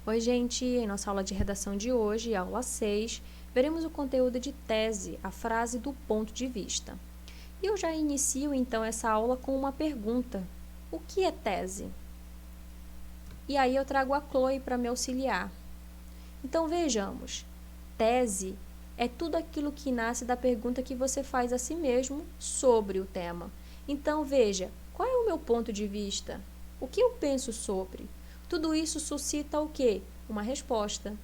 Oi, gente! Em nossa aula de redação de hoje, aula 6, veremos o conteúdo de tese, a frase do ponto de vista. E eu já inicio, então, essa aula com uma pergunta. O que é tese? E aí eu trago a Chloe para me auxiliar. Então, vejamos. Tese é tudo aquilo que nasce da pergunta que você faz a si mesmo sobre o tema. Então, veja, qual é o meu ponto de vista? O que eu penso sobre? Tudo isso suscita o quê? Uma resposta.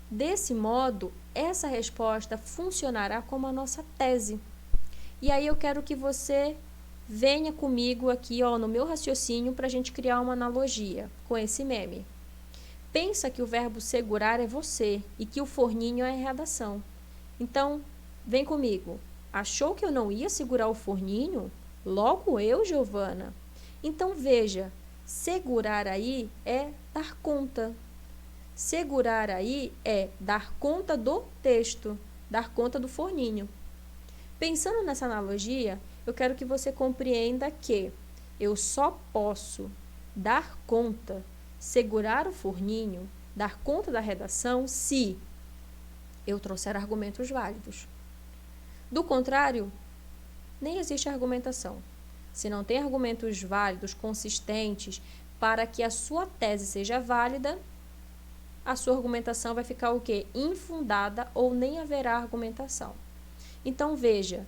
Desse modo, essa resposta funcionará como a nossa tese. E aí eu quero que você venha comigo aqui, no meu raciocínio para a gente criar uma analogia com esse meme. Pensa que o verbo segurar é você e que o forninho é a redação. Então, vem comigo. Achou que eu não ia segurar o forninho? Logo eu, Giovana. Então, veja, segurar aí é dar conta. Segurar aí é dar conta do texto, dar conta do forninho. Pensando nessa analogia, eu quero que você compreenda que eu só posso dar conta, segurar o forninho, dar conta da redação se eu trouxer argumentos válidos. Do contrário, nem existe argumentação. Se não tem argumentos válidos, consistentes, para que a sua tese seja válida, a sua argumentação vai ficar o quê? Infundada ou nem haverá argumentação. Então, veja,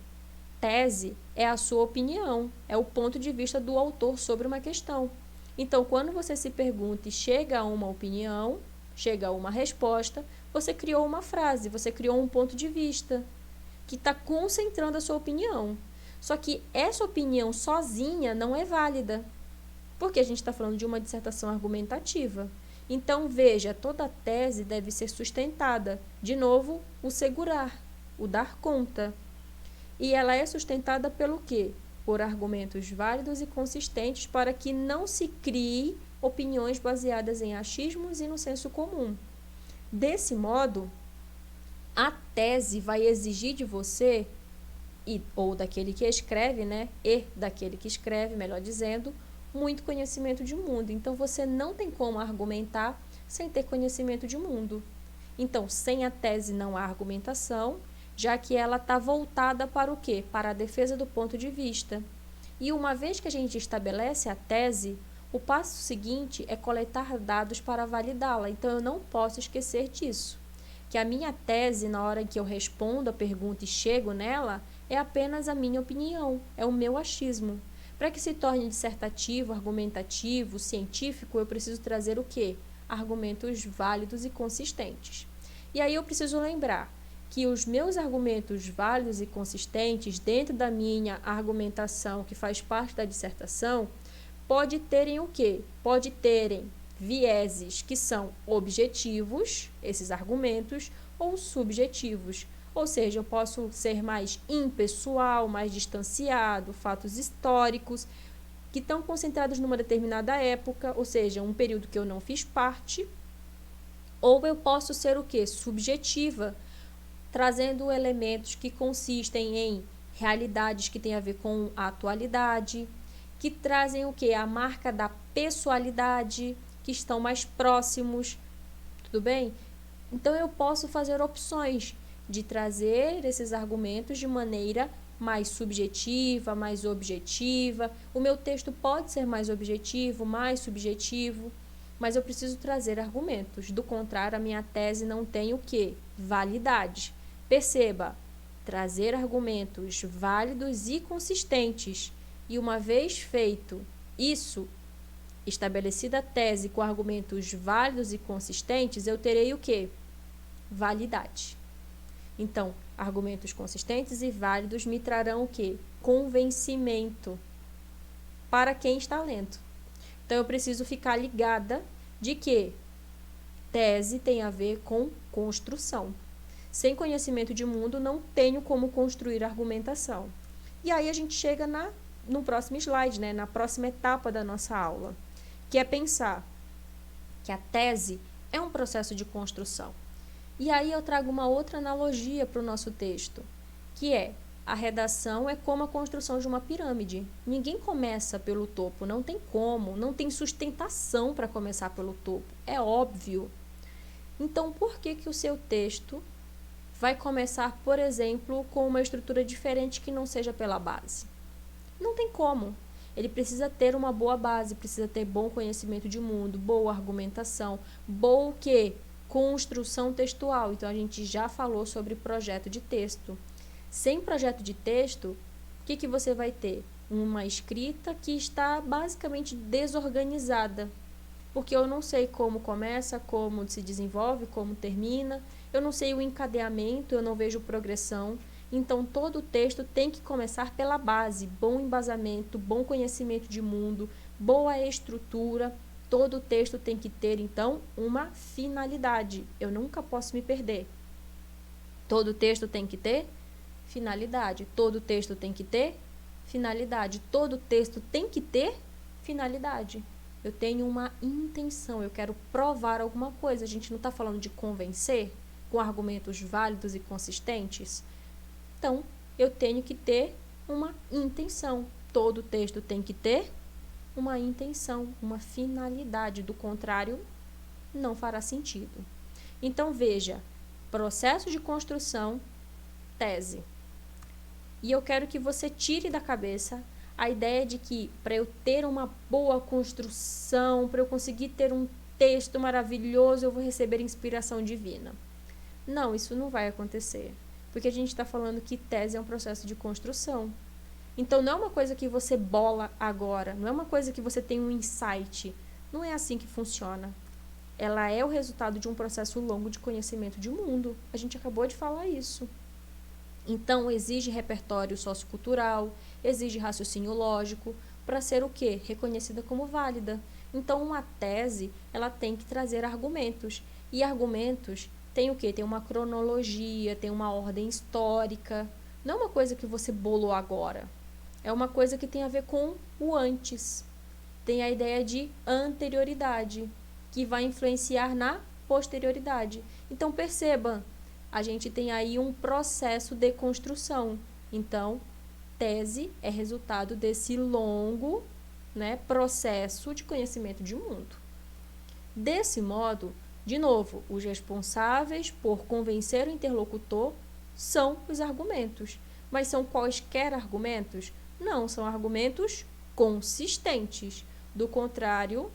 tese é a sua opinião, é o ponto de vista do autor sobre uma questão. Então, quando você se pergunta e chega a uma opinião, chega a uma resposta, você criou uma frase, você criou um ponto de vista que está concentrando a sua opinião. Só que essa opinião sozinha não é válida, porque a gente está falando de uma dissertação argumentativa. Então, veja, toda tese deve ser sustentada. De novo, o segurar, o dar conta. E ela é sustentada pelo quê? Por argumentos válidos e consistentes para que não se crie opiniões baseadas em achismos e no senso comum. Desse modo, a tese vai exigir de você, ou daquele que escreve, e daquele que escreve, melhor dizendo, muito conhecimento de mundo. Então, você não tem como argumentar sem ter conhecimento de mundo. Então, sem a tese não há argumentação, já que ela está voltada para o quê? Para a defesa do ponto de vista. E uma vez que a gente estabelece a tese, o passo seguinte é coletar dados para validá-la. Então, eu não posso esquecer disso. Que a minha tese, na hora que eu respondo a pergunta e chego nela, é apenas a minha opinião, é o meu achismo. Para que se torne dissertativo, argumentativo, científico, eu preciso trazer o quê? Argumentos válidos e consistentes. E aí eu preciso lembrar que os meus argumentos válidos e consistentes dentro da minha argumentação, que faz parte da dissertação, pode terem o quê? Pode terem vieses que são objetivos, esses argumentos, ou subjetivos. Ou seja, eu posso ser mais impessoal, mais distanciado, fatos históricos que estão concentrados numa determinada época, ou seja, um período que eu não fiz parte. Ou eu posso ser o quê? Subjetiva, trazendo elementos que consistem em realidades que têm a ver com a atualidade, que trazem o quê? A marca da pessoalidade, que estão mais próximos, tudo bem? Então, eu posso fazer opções de trazer esses argumentos de maneira mais subjetiva, mais objetiva. O meu texto pode ser mais objetivo, mais subjetivo, mas eu preciso trazer argumentos. Do contrário, a minha tese não tem o quê? Validade. Perceba, trazer argumentos válidos e consistentes. E uma vez feito isso, estabelecida a tese com argumentos válidos e consistentes, eu terei o quê? Validade. Então, argumentos consistentes e válidos me trarão o quê? Convencimento para quem está lendo. Então, eu preciso ficar ligada de que tese tem a ver com construção. Sem conhecimento de mundo, não tenho como construir argumentação. E aí a gente chega no próximo slide, na próxima etapa da nossa aula, que é pensar que a tese é um processo de construção. E aí eu trago uma outra analogia para o nosso texto, que é a redação é como a construção de uma pirâmide. Ninguém começa pelo topo, não tem como, não tem sustentação para começar pelo topo. É óbvio Então, por que que o seu texto vai começar, por exemplo, com uma estrutura diferente que não seja pela base? Não tem como. Ele precisa ter uma boa base, precisa ter bom conhecimento de mundo, boa argumentação, boa o quê? Construção textual. Então, a gente já falou sobre projeto de texto. Sem projeto de texto, o que que você vai ter? Uma escrita que está basicamente desorganizada. Porque eu não sei como começa, como se desenvolve, como termina. Eu não sei o encadeamento, eu não vejo progressão. Então, todo o texto tem que começar pela base, bom embasamento, bom conhecimento de mundo, boa estrutura. Todo o texto tem que ter, então, uma finalidade. Eu nunca posso me perder. Todo texto tem que ter finalidade. Todo texto tem que ter finalidade. Todo texto tem que ter finalidade. Eu tenho uma intenção, eu quero provar alguma coisa. A gente não está falando de convencer com argumentos válidos e consistentes. Então, eu tenho que ter uma intenção. Todo texto tem que ter uma intenção, uma finalidade. Do contrário, não fará sentido. Então, veja, processo de construção, tese. E eu quero que você tire da cabeça a ideia de que para eu ter uma boa construção, para eu conseguir ter um texto maravilhoso, eu vou receber inspiração divina. Não, isso não vai acontecer. Porque a gente está falando que tese é um processo de construção. Então, não é uma coisa que você bola agora, não é uma coisa que você tem um insight. Não é assim que funciona. Ela é o resultado de um processo longo de conhecimento de mundo. A gente acabou de falar isso. Então, exige repertório sociocultural, exige raciocínio lógico, para ser o quê? Reconhecida como válida. Então, uma tese, ela tem que trazer argumentos. E argumentos tem o quê? Tem uma cronologia, tem uma ordem histórica. Não é uma coisa que você bolou agora. É uma coisa que tem a ver com o antes. Tem a ideia de anterioridade, que vai influenciar na posterioridade. Então, perceba, a gente tem aí um processo de construção. Então, tese é resultado desse longo, processo de conhecimento de mundo. Desse modo, de novo, os responsáveis por convencer o interlocutor são os argumentos. Mas são quaisquer argumentos? Não, são argumentos consistentes. Do contrário,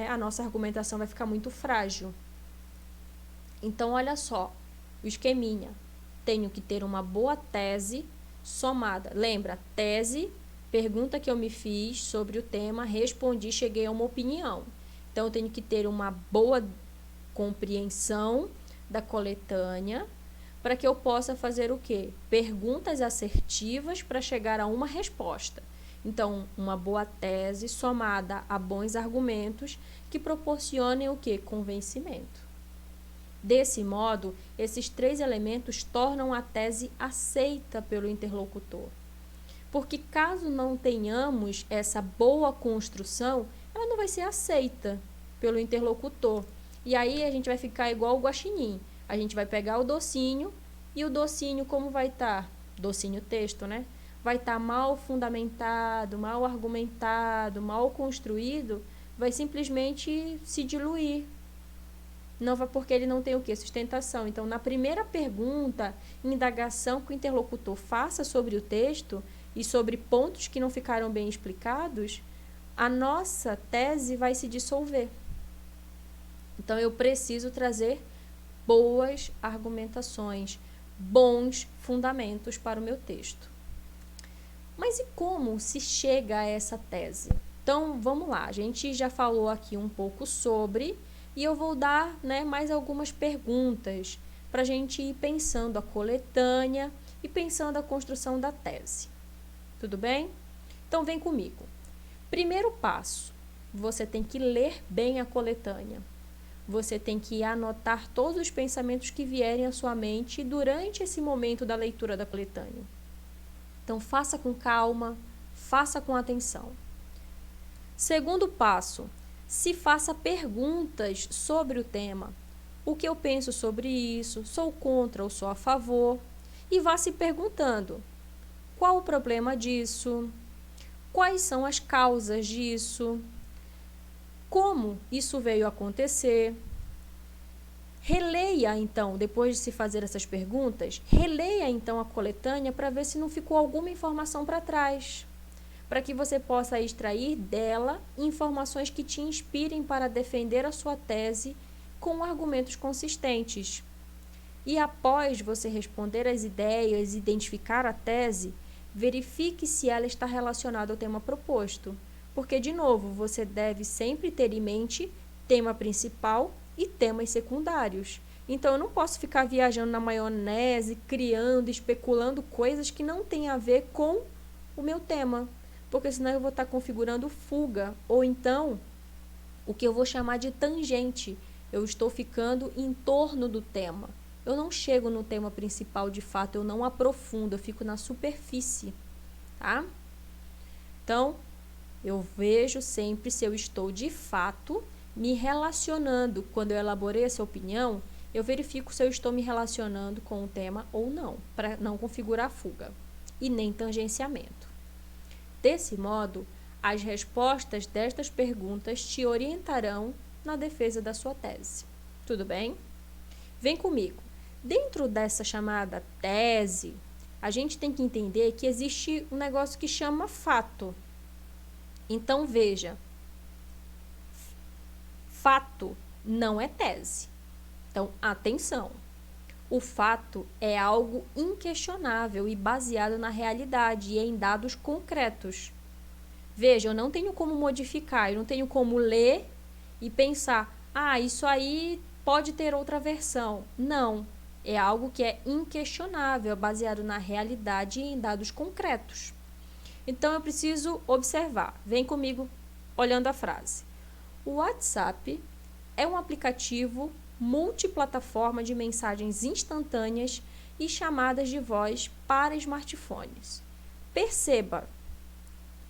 a nossa argumentação vai ficar muito frágil. Então, olha só, o esqueminha. Tenho que ter uma boa tese somada. Lembra, tese, pergunta que eu me fiz sobre o tema, respondi, cheguei a uma opinião. Então, eu tenho que ter uma boa compreensão da coletânea para que eu possa fazer o quê? Perguntas assertivas para chegar a uma resposta. Então, uma boa tese somada a bons argumentos que proporcionem o quê? Convencimento. Desse modo, esses 3 elementos tornam a tese aceita pelo interlocutor. Porque caso não tenhamos essa boa construção, ela não vai ser aceita pelo interlocutor. E aí a gente vai ficar igual o guaxinim. A gente vai pegar o docinho e o docinho como vai estar? Docinho texto, vai estar mal fundamentado, mal argumentado, mal construído, vai simplesmente se diluir. Não vai porque ele não tem o quê? Sustentação. Então, na primeira pergunta, indagação que o interlocutor faça sobre o texto e sobre pontos que não ficaram bem explicados, a nossa tese vai se dissolver. Então, eu preciso trazer boas argumentações, bons fundamentos para o meu texto. Mas e como se chega a essa tese? Então, vamos lá. A gente já falou aqui um pouco sobre, e eu vou dar mais algumas perguntas para a gente ir pensando a coletânea e pensando a construção da tese. Tudo bem? Então, vem comigo. Primeiro passo, você tem que ler bem a coletânea. Você tem que anotar todos os pensamentos que vierem à sua mente durante esse momento da leitura da coletânea. Então, faça com calma, faça com atenção. Segundo passo, se faça perguntas sobre o tema. O que eu penso sobre isso? Sou contra ou sou a favor? E vá se perguntando, qual o problema disso? Quais são as causas disso? Como isso veio a acontecer? Releia, então, depois de se fazer essas perguntas, releia, então, a coletânea para ver se não ficou alguma informação para trás, para que você possa extrair dela informações que te inspirem para defender a sua tese com argumentos consistentes. E após você responder as ideias e identificar a tese, verifique se ela está relacionada ao tema proposto. Porque, de novo, você deve sempre ter em mente tema principal e temas secundários. Então, eu não posso ficar viajando na maionese, criando, especulando coisas que não têm a ver com o meu tema. Porque senão eu vou estar configurando fuga. Ou então, o que eu vou chamar de tangente. Eu estou ficando em torno do tema. Eu não chego no tema principal de fato, eu não aprofundo, eu fico na superfície, tá? Então, eu vejo sempre se eu estou de fato me relacionando. Quando eu elaborei essa opinião, eu verifico se eu estou me relacionando com o tema ou não, para não configurar fuga e nem tangenciamento. Desse modo, as respostas destas perguntas te orientarão na defesa da sua tese. Tudo bem? Vem comigo. Dentro dessa chamada tese, a gente tem que entender que existe um negócio que chama fato. Então, veja, fato não é tese. Então, atenção. O fato é algo inquestionável e baseado na realidade e em dados concretos. Veja, eu não tenho como modificar, eu não tenho como ler e pensar, isso aí pode ter outra versão. Não, é algo que é inquestionável, baseado na realidade e em dados concretos. Então, eu preciso observar. Vem comigo olhando a frase. O WhatsApp é um aplicativo multiplataforma de mensagens instantâneas e chamadas de voz para smartphones. Perceba,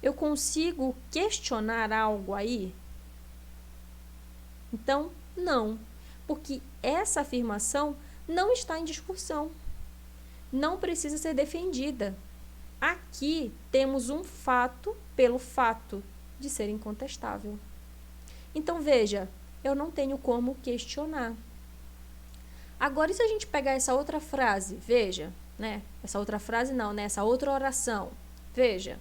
eu consigo questionar algo aí? Então, não, porque essa afirmação não está em discussão, não precisa ser defendida. Aqui temos um fato pelo fato de ser incontestável. Então, veja, eu não tenho como questionar. Agora, e se a gente pegar essa outra frase? Veja, né? Essa outra frase não, né? Essa outra oração. Veja,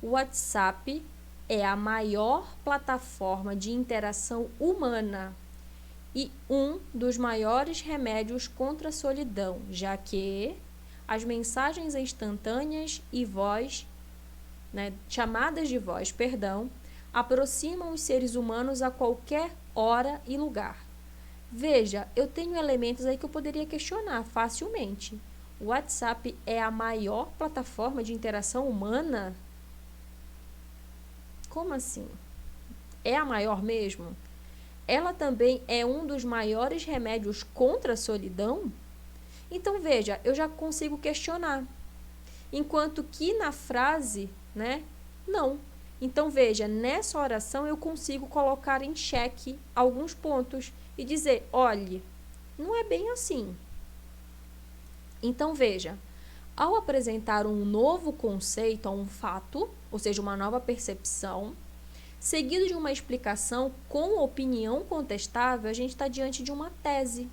o WhatsApp é a maior plataforma de interação humana e um dos maiores remédios contra a solidão, já que as mensagens instantâneas e chamadas de voz, aproximam os seres humanos a qualquer hora e lugar. Veja, eu tenho elementos aí que eu poderia questionar facilmente. O WhatsApp é a maior plataforma de interação humana? Como assim? É a maior mesmo? Ela também é um dos maiores remédios contra a solidão? Então, veja, eu já consigo questionar. Enquanto que na frase, não. Então, veja, nessa oração eu consigo colocar em xeque alguns pontos e dizer, olhe, não é bem assim. Então, veja, ao apresentar um novo conceito a um fato, ou seja, uma nova percepção, seguido de uma explicação com opinião contestável, a gente está diante de uma tese.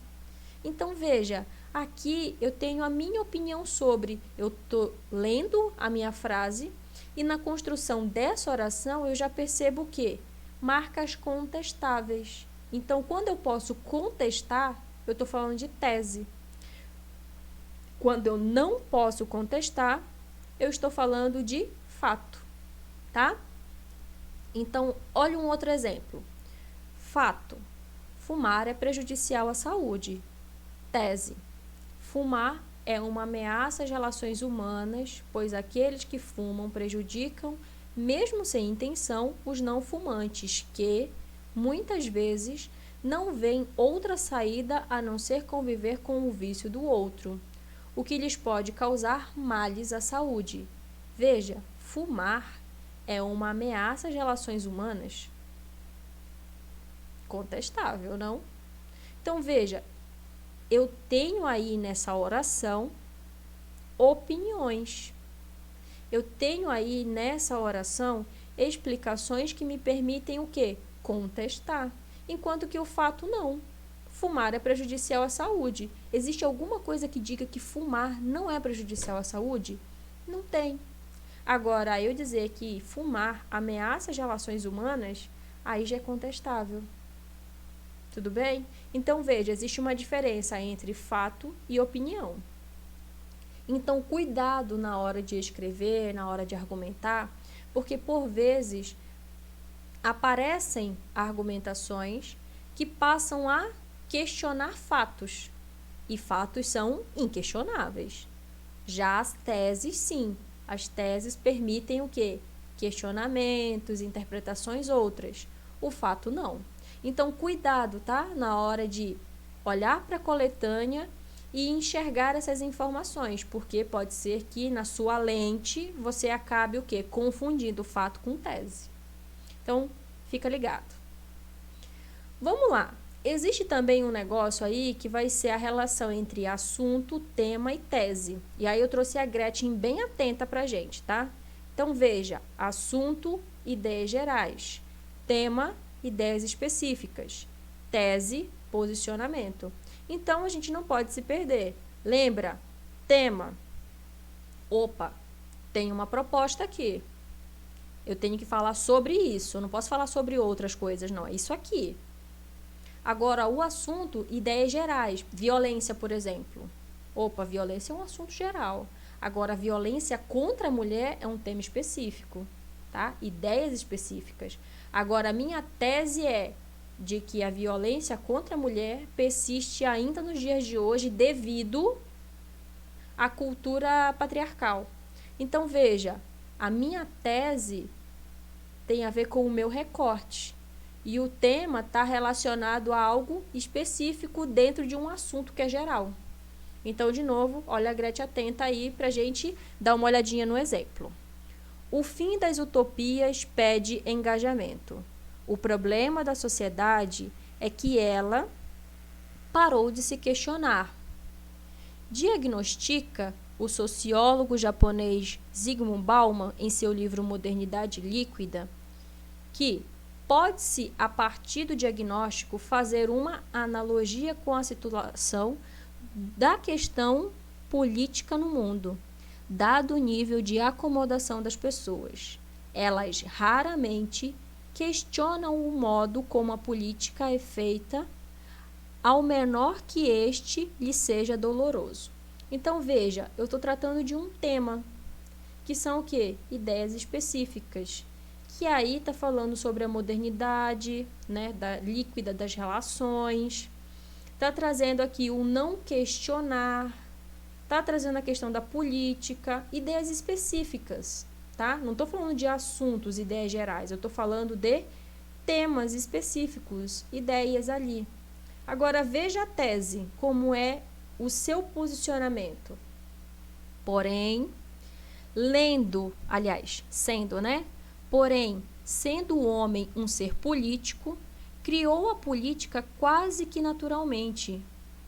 Então, veja, aqui eu tenho a minha opinião sobre, eu estou lendo a minha frase e na construção dessa oração eu já percebo o quê? Marcas contestáveis. Então, quando eu posso contestar, eu estou falando de tese. Quando eu não posso contestar, eu estou falando de fato, tá? Então, olha um outro exemplo. Fato. Fumar é prejudicial à saúde. Tese. Fumar é uma ameaça às relações humanas, pois aqueles que fumam prejudicam, mesmo sem intenção, os não fumantes, que, muitas vezes, não veem outra saída a não ser conviver com o vício do outro, o que lhes pode causar males à saúde. Veja, fumar é uma ameaça às relações humanas? Contestável, não? Então, veja, eu tenho aí nessa oração opiniões. Eu tenho aí nessa oração explicações que me permitem o quê? Contestar. Enquanto que o fato não. fumar é prejudicial à saúde. Existe alguma coisa que diga que fumar não é prejudicial à saúde? Não tem. Agora, eu dizer que fumar ameaça as relações humanas, aí já é contestável. Tudo bem? Então, veja, existe uma diferença entre fato e opinião. Então, cuidado na hora de escrever, na hora de argumentar, porque, por vezes, aparecem argumentações que passam a questionar fatos, e fatos são inquestionáveis. Já as teses, sim. As teses permitem o quê? Questionamentos, interpretações outras. O fato, não. Então, cuidado, tá? Na hora de olhar para a coletânea e enxergar essas informações, porque pode ser que na sua lente você acabe o quê? Confundindo fato com tese. Então, fica ligado. Vamos lá. Existe também um negócio aí que vai ser a relação entre assunto, tema e tese. E aí eu trouxe a Gretchen bem atenta pra gente, tá? Então, veja, assunto, ideias gerais. Tema, ideias específicas. Tese, posicionamento. Então, a gente não pode se perder. Lembra? Tema. Opa, tem uma proposta aqui. Eu tenho que falar sobre isso. Eu não posso falar sobre outras coisas, não. É isso aqui. Agora, o assunto, ideias gerais. Violência, por exemplo. Opa, violência é um assunto geral. Agora, violência contra a mulher é um tema específico, tá? Ideias específicas. Agora, a minha tese é de que a violência contra a mulher persiste ainda nos dias de hoje devido à cultura patriarcal. Então, veja, a minha tese tem a ver com o meu recorte. E o tema está relacionado a algo específico dentro de um assunto que é geral. Então, de novo, olha a Gretchen atenta aí para a gente dar uma olhadinha no exemplo. O fim das utopias pede engajamento. O problema da sociedade é que ela parou de se questionar. Diagnostica o sociólogo japonês Zygmunt Bauman em seu livro Modernidade Líquida que pode-se, a partir do diagnóstico, fazer uma analogia com a situação da questão política no mundo, dado o nível de acomodação das pessoas. Elas raramente questionam o modo como a política é feita, ao menor que este lhe seja doloroso. Então, veja, eu estou tratando de um tema, que são o quê? Ideias específicas. Que aí está falando sobre a modernidade, né, da líquida das relações, está trazendo aqui o não questionar, está trazendo a questão da política, ideias específicas, tá? Não estou falando de assuntos, ideias gerais, eu estou falando de temas específicos, ideias ali. Agora, veja a tese, como é o seu posicionamento. Porém, sendo, né? Porém, sendo o homem um ser político, criou a política quase que naturalmente.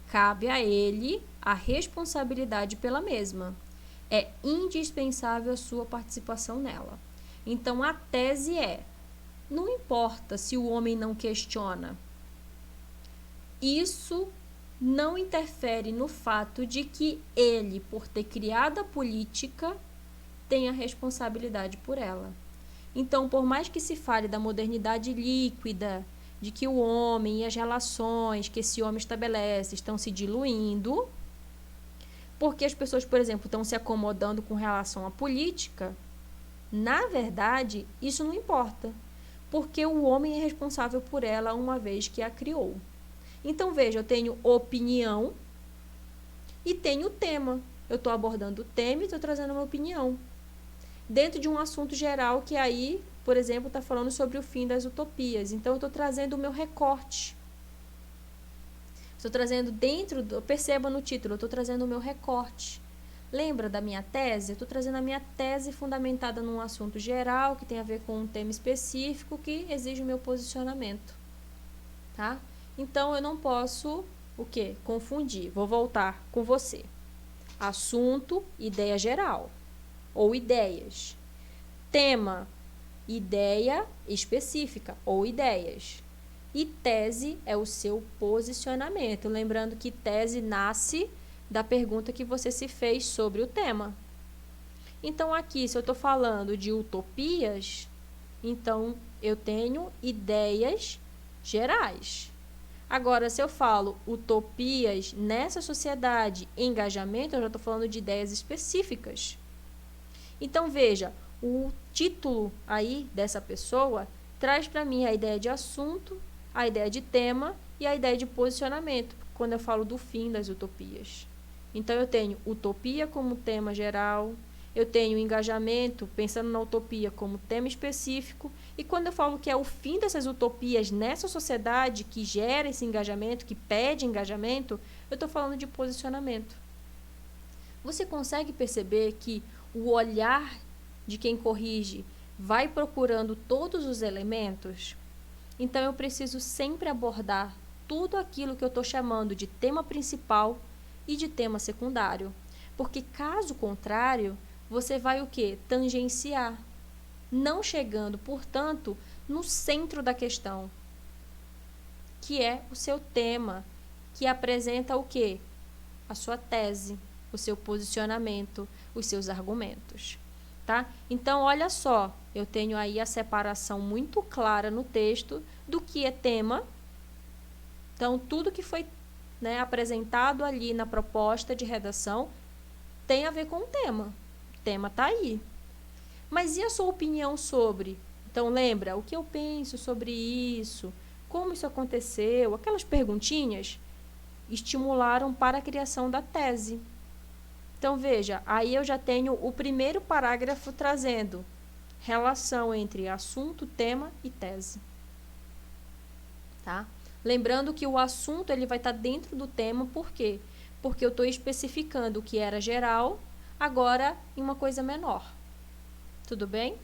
Cabe a ele a responsabilidade pela mesma. É indispensável a sua participação nela. Então, a tese é: não importa se o homem não questiona. Isso não interfere no fato de que ele, por ter criado a política, tem a responsabilidade por ela. Então, por mais que se fale da modernidade líquida, de que o homem e as relações que esse homem estabelece estão se diluindo, porque as pessoas, por exemplo, estão se acomodando com relação à política, na verdade, isso não importa, porque o homem é responsável por ela uma vez que a criou. Então, veja, eu tenho opinião e tenho tema. Eu estou abordando o tema e estou trazendo uma opinião. Dentro de um assunto geral que aí, por exemplo, está falando sobre o fim das utopias. Então, eu estou trazendo o meu recorte. Estou trazendo perceba no título, eu estou trazendo o meu recorte. Lembra da minha tese? Eu estou trazendo a minha tese fundamentada num assunto geral, que tem a ver com um tema específico, que exige o meu posicionamento. Tá? Então, eu não posso, confundir. Vou voltar com você. Assunto, ideia geral. Ou ideias. Tema, ideia específica ou ideias. E tese é o seu posicionamento. Lembrando que tese nasce da pergunta que você se fez sobre o tema. Então, aqui, se eu estou falando de utopias, então eu tenho ideias gerais. Agora, se eu falo utopias nessa sociedade, engajamento, eu já estou falando de ideias específicas. Então, veja, o título aí dessa pessoa traz para mim a ideia de assunto, a ideia de tema e a ideia de posicionamento, quando eu falo do fim das utopias. Então, eu tenho utopia como tema geral, eu tenho engajamento, pensando na utopia como tema específico, e quando eu falo que é o fim dessas utopias nessa sociedade que gera esse engajamento, que pede engajamento, eu estou falando de posicionamento. Você consegue perceber que o olhar de quem corrige vai procurando todos os elementos? Então, eu preciso sempre abordar tudo aquilo que eu estou chamando de tema principal e de tema secundário. Porque, caso contrário, você vai o quê? Tangenciar. Não chegando, portanto, no centro da questão, que é o seu tema, que apresenta o quê? A sua tese, o seu posicionamento, os seus argumentos. Tá? Então, olha só, eu tenho aí a separação muito clara no texto do que é tema. Então, tudo que foi, né, apresentado ali na proposta de redação tem a ver com o tema. O tema está aí. Mas e a sua opinião sobre? Então, lembra, o que eu penso sobre isso? Como isso aconteceu? Aquelas perguntinhas estimularam para a criação da tese. Então, veja, aí eu já tenho o primeiro parágrafo trazendo relação entre assunto, tema e tese. Tá? Lembrando que o assunto ele vai estar dentro do tema, por quê? Porque eu estou especificando o que era geral, agora em uma coisa menor. Tudo bem?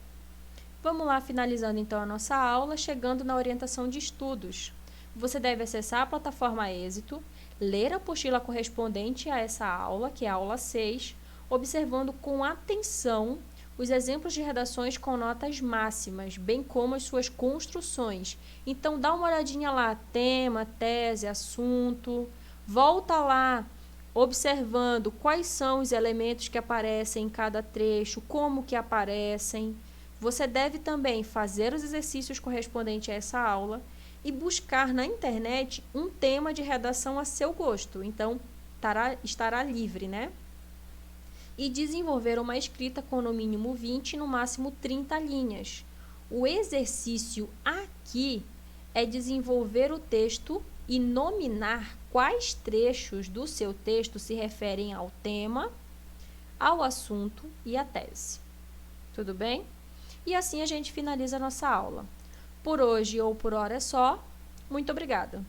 Vamos lá, finalizando então a nossa aula, chegando na orientação de estudos. Você deve acessar a plataforma Êxito, ler a apostila correspondente a essa aula, que é a aula 6, observando com atenção os exemplos de redações com notas máximas, bem como as suas construções. Então, dá uma olhadinha lá, tema, tese, assunto, volta lá, observando quais são os elementos que aparecem em cada trecho, como que aparecem. Você deve também fazer os exercícios correspondentes a essa aula e buscar na internet um tema de redação a seu gosto. Então, estará livre, né? E desenvolver uma escrita com no mínimo 20 e no máximo 30 linhas. O exercício aqui é desenvolver o texto e nominar quais trechos do seu texto se referem ao tema, ao assunto e à tese. Tudo bem? E assim a gente finaliza a nossa aula. Por hoje ou por hora é só. Muito obrigada!